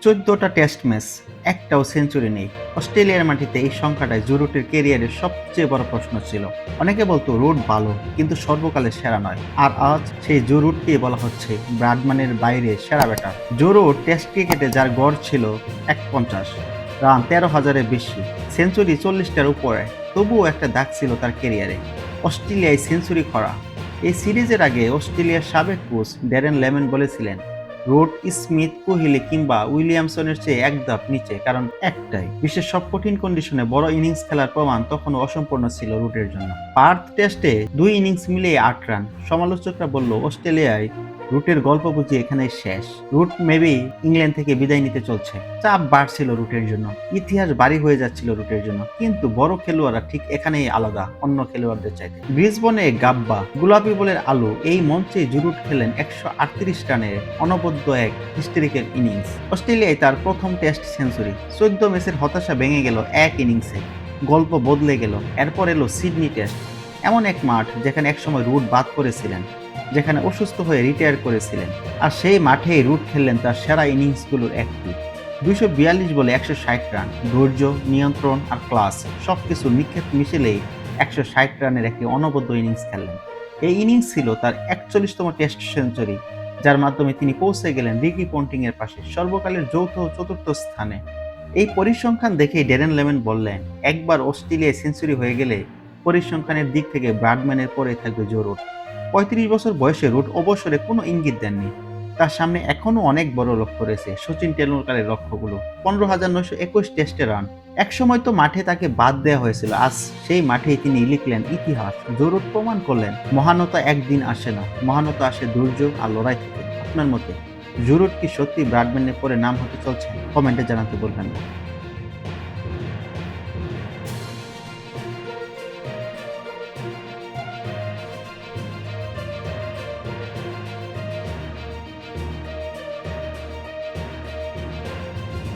14টা test match, একটাও century নেই। অস্ট্রেলিয়ার মাটিতে এই সংখ্যাটাই জুরুটের ক্যারিয়ারের সবচেয়ে বড় প্রশ্ন ছিল। অনেকে বলতো রুট ভালো, কিন্তু সর্বকালের সেরা নয়। আর আজ সেই জুরুটকে বলা হচ্ছে ব্রাডম্যানের বাইরে সেরা ব্যাটার। জুরুট টেস্ট ক্রিকেটে যার গড় ছিল 150 রান, 13,000-এর বেশি, সেঞ্চুরি 40টার উপরে, তবুও একটা দাগ ছিল তার ক্যারিয়ারে, অস্ট্রেলিয়ায় সেঞ্চুরি করা। এই সিরিজের আগে অস্ট্রেলিয়ার সাবেক কোচ ড্যারেন লেম্যান বলেছিলেন, রুট, স্মিথ, কোহলি কিংবা উইলিয়ামসনের চেয়ে এক ধাপ নিচে, কারণ একটাই, বিশ্বের সব কঠিন কন্ডিশনে বড় ইনিংস খেলার প্রমাণ তখনও অসম্পূর্ণ ছিল রুটের জন্য। পার্থ টেস্টে 2 ইনিংস মিলিয়ে 8 রান। সমালোচকরা বলল অস্ট্রেলিয়ায় রুটের গল্প বুঝি এখানেই শেষ। রুট মেবি ইংল্যান্ড থেকে বিদায় নিতে চলছে। চাপ বাড়ছিল রুটের জন্য, ইতিহাস বাড়ি হয়ে যাচ্ছিল রুটের জন্য, কিন্তু বড় খেলোয়াড়রা ঠিক এখানেই আলাদা অন্য খেলোয়াড়দের চাইতে। ব্রিসবনে গাব্বা, গোলাপি বলের আলো, এই মঞ্চে জুরুট খেলেন 138 রানের অনবদ্য এক হিস্টেরিক্যাল ইনিংস। অস্ট্রেলিয়ায় তার প্রথম টেস্ট সেঞ্চুরি। 14 ম্যাচের হতাশা ভেঙে গেল এক ইনিংসে, গল্প বদলে গেল। এরপর এলো সিডনি টেস্ট, এমন এক মাঠ যেখানে একসময় রুট বাদ করেছিলেন, যেখানে অসুস্থ হয়ে রিটায়ার করেছিলেন, আর সেই মাঠেই রুট খেললেন তার সেরা ইনিংসগুলোর একটি। 242 বলে 160 রান, ধৈর্য, নিয়ন্ত্রণ আর ক্লাস সবকিছু নিক্ষেপ মিশেলেই 160 রানের একটি অনবদ্য ইনিংস খেললেন। এই ইনিংস ছিল তার 41তম টেস্ট সেঞ্চুরি, যার মাধ্যমে তিনি পৌঁছে গেলেন রিকি পন্টিং এর পাশে সর্বকালের যৌথ চতুর্থ স্থানে। এই পরিসংখ্যান দেখেই ড্যারেন লেম্যান বললেন, একবার অস্ট্রেলিয়ায় সেঞ্চুরি হয়ে গেলে পরিসংখ্যানের দিক থেকে ব্রাডম্যানের পরে থাকবে জো রুট। 35 বছর বয়সে রুট অবসরে কোনো ইঙ্গিত দেননি। তার সামনে এখনো অনেক বড় লক্ষ্য রয়েছে, সচিন টেন্ডুলকারের লক্ষ্যগুলো, 15,921 টেস্টে রান। একসময় তো মাঠে তাকে বাদ দেওয়া হয়েছিল, আজ সেই মাঠেই তিনি লিখলেন ইতিহাস। জো রুট প্রমাণ করলেন, মহানতা একদিন আসে না, মহানতা আসে ধৈর্য আর লড়াই থেকে। আপনার মতে জো রুট কি সত্যি ব্রাডম্যানের পরে নাম হতে চলছে? কমেন্টে জানাতে বলবেন না।